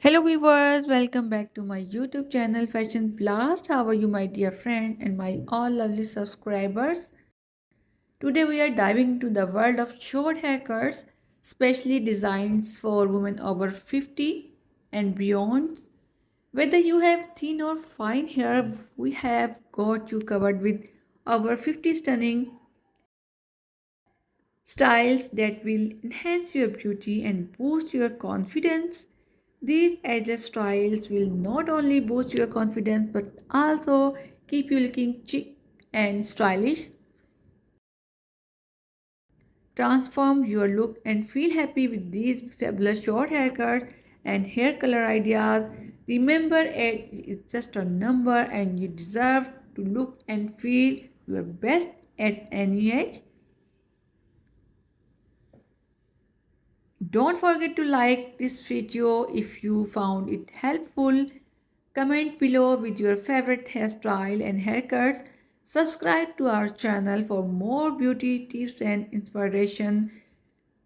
Hello viewers, welcome back to my YouTube channel Fashion Blast. How are you my dear friend and my all lovely subscribers? Today we are diving into the world of short haircuts, specially designed for women over 50 and beyond. Whether you have thin or fine hair, we have got you covered with over 50 stunning styles that will enhance your beauty and boost your confidence. These edgy styles will not only boost your confidence but also keep you looking chic and stylish. Transform your look and feel happy with these fabulous short haircuts and hair color ideas. Remember, age is just a number and you deserve to look and feel your best at any age. Don't forget to like this video if you found it helpful. Comment below with your favorite hairstyle and haircuts. Subscribe to our channel for more beauty tips and inspiration.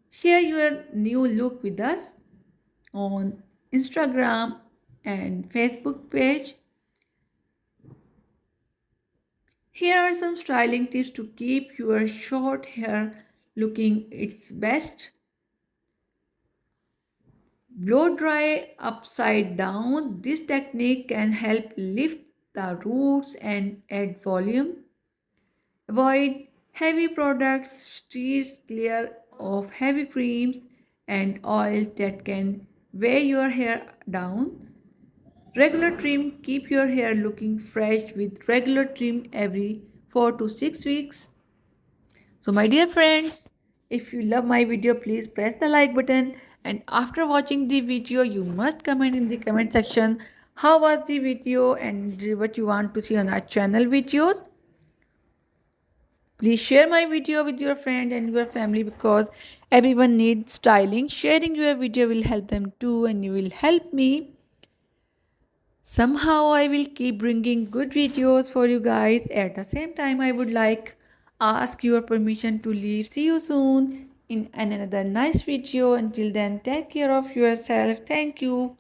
Share your new look with us on Instagram and Facebook page. Here are some styling tips to keep your short hair looking its best. Blow dry upside down. This technique can help lift the roots and add volume. Avoid heavy products, steer clear of heavy creams and oils that can weigh your hair down. Regular trim, keep your hair looking fresh with regular trim every 4 to 6 weeks. So my dear friends, if you love my video, please press the like button, and after watching the video you must comment in the comment section how was the video and what you want to see on our channel videos. Please share my video with your friend and your family because everyone needs styling. Sharing your video will help them too and you will help me. Somehow I will keep bringing good videos for you guys. At the same time, I would like ask your permission to leave. See you soon in another nice video. Until then, take care of yourself. Thank you.